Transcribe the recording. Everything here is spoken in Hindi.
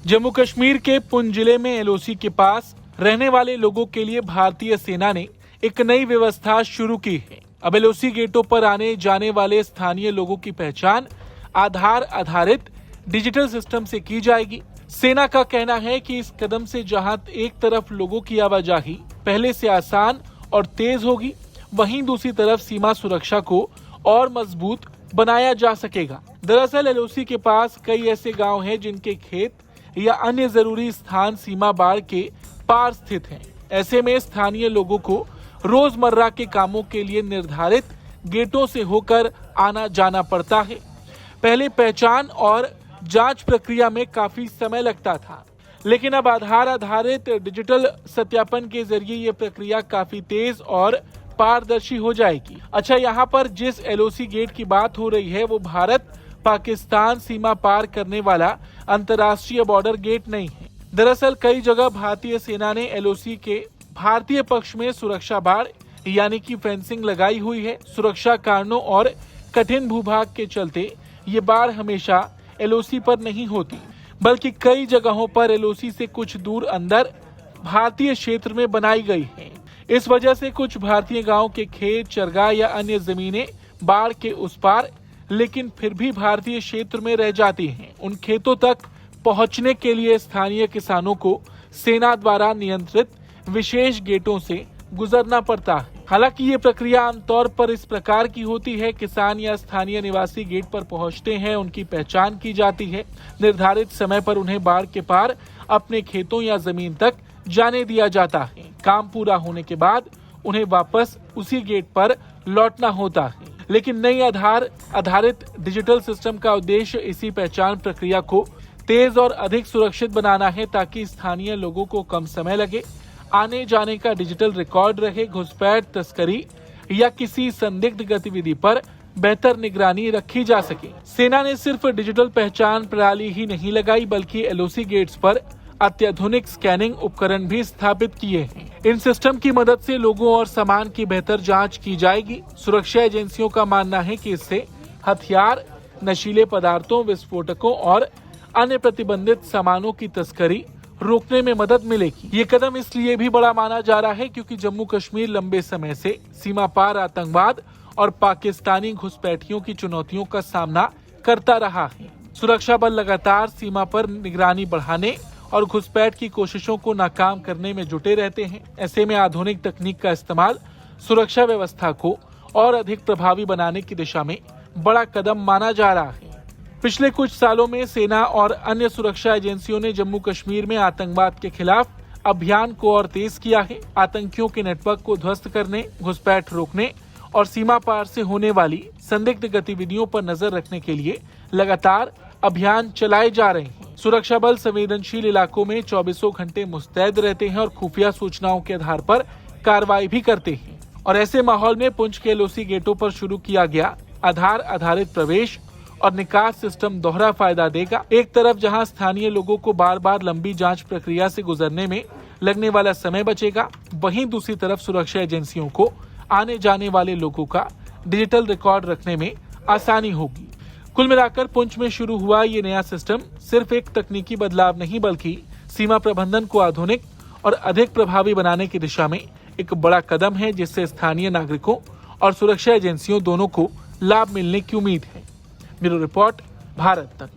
जम्मू कश्मीर के पुंछ जिले में एलओसी के पास रहने वाले लोगों के लिए भारतीय सेना ने एक नई व्यवस्था शुरू की है। अब एलओसी गेटों पर आने जाने वाले स्थानीय लोगों की पहचान आधार आधारित डिजिटल सिस्टम से की जाएगी। सेना का कहना है कि इस कदम से जहां एक तरफ लोगों की आवाजाही पहले से आसान और तेज होगी, वहीं दूसरी तरफ सीमा सुरक्षा को और मजबूत बनाया जा सकेगा। दरअसल एलओसी के पास कई ऐसे गांव हैं जिनके खेत या अन्य जरूरी स्थान सीमा बाड़ के पार स्थित हैं। ऐसे में स्थानीय लोगों को रोजमर्रा के कामों के लिए निर्धारित गेटों से होकर आना जाना पड़ता है। पहले पहचान और जांच प्रक्रिया में काफी समय लगता था, लेकिन अब आधार आधारित डिजिटल सत्यापन के जरिए ये प्रक्रिया काफी तेज और पारदर्शी हो जाएगी। अच्छा, यहाँ पर जिस एलओसी गेट की बात हो रही है वो भारत पाकिस्तान सीमा पार करने वाला अंतर्राष्ट्रीय बॉर्डर गेट नहीं है। दरअसल कई जगह भारतीय सेना ने एलओसी के भारतीय पक्ष में सुरक्षा बाड़ यानी कि फेंसिंग लगाई हुई है। सुरक्षा कारणों और कठिन भूभाग के चलते ये बाड़ हमेशा एलओसी पर नहीं होती, बल्कि कई जगहों पर एलओसी से कुछ दूर अंदर भारतीय क्षेत्र में बनाई गई है। इस वजह से कुछ भारतीय गांव के खेत, चरगाह या अन्य जमीनें बाढ़ के उस पार लेकिन फिर भी भारतीय क्षेत्र में रह जाती हैं। उन खेतों तक पहुंचने के लिए स्थानीय किसानों को सेना द्वारा नियंत्रित विशेष गेटों से गुजरना पड़ता है। हालांकि ये प्रक्रिया आमतौर पर इस प्रकार की होती है, किसान या स्थानीय निवासी गेट पर पहुंचते हैं, उनकी पहचान की जाती है, निर्धारित समय पर उन्हें बाढ़ के पार अपने खेतों या जमीन तक जाने दिया जाता है। काम पूरा होने के बाद उन्हें वापस उसी गेट पर लौटना होता है। लेकिन नई आधार आधारित डिजिटल सिस्टम का उद्देश्य इसी पहचान प्रक्रिया को तेज और अधिक सुरक्षित बनाना है, ताकि स्थानीय लोगों को कम समय लगे, आने जाने का डिजिटल रिकॉर्ड रहे, घुसपैठ, तस्करी या किसी संदिग्ध गतिविधि पर बेहतर निगरानी रखी जा सके। सेना ने सिर्फ डिजिटल पहचान प्रणाली ही नहीं लगाई, बल्कि एलओसी गेट्स पर अत्याधुनिक स्कैनिंग उपकरण भी स्थापित किए हैं। इन सिस्टम की मदद से लोगों और सामान की बेहतर जांच की जाएगी। सुरक्षा एजेंसियों का मानना है कि इससे हथियार, नशीले पदार्थों, विस्फोटकों और अन्य प्रतिबंधित सामानों की तस्करी रोकने में मदद मिलेगी। ये कदम इसलिए भी बड़ा माना जा रहा है क्योंकि जम्मू कश्मीर लंबे समय से सीमा पार आतंकवाद और पाकिस्तानी घुसपैठियों की चुनौतियों का सामना करता रहा है। सुरक्षा बल लगातार सीमा पर निगरानी बढ़ाने और घुसपैठ की कोशिशों को नाकाम करने में जुटे रहते हैं। ऐसे में आधुनिक तकनीक का इस्तेमाल सुरक्षा व्यवस्था को और अधिक प्रभावी बनाने की दिशा में बड़ा कदम माना जा रहा है। पिछले कुछ सालों में सेना और अन्य सुरक्षा एजेंसियों ने जम्मू कश्मीर में आतंकवाद के खिलाफ अभियान को और तेज किया है। आतंकियों के नेटवर्क को ध्वस्त करने, घुसपैठ रोकने और सीमा पार से होने वाली संदिग्ध गतिविधियों पर नजर रखने के लिए लगातार अभियान चलाए जा रहे हैं। सुरक्षा बल संवेदनशील इलाकों में 24 घंटे मुस्तैद रहते हैं और खुफिया सूचनाओं के आधार पर कार्रवाई भी करते हैं। और ऐसे माहौल में पुंछ के एलओसी गेटों पर शुरू किया गया आधार आधारित प्रवेश और निकास सिस्टम दोहरा फायदा देगा। एक तरफ जहां स्थानीय लोगों को बार बार लंबी जांच प्रक्रिया से गुजरने में लगने वाला समय बचेगा, वहीं दूसरी तरफ सुरक्षा एजेंसियों को आने जाने वाले लोगों का डिजिटल रिकॉर्ड रखने में आसानी होगी। कुल मिलाकर पुंछ में शुरू हुआ ये नया सिस्टम सिर्फ एक तकनीकी बदलाव नहीं, बल्कि सीमा प्रबंधन को आधुनिक और अधिक प्रभावी बनाने की दिशा में एक बड़ा कदम है, जिससे स्थानीय नागरिकों और सुरक्षा एजेंसियों दोनों को लाभ मिलने की उम्मीद है। ब्यूरो रिपोर्ट, भारत तक।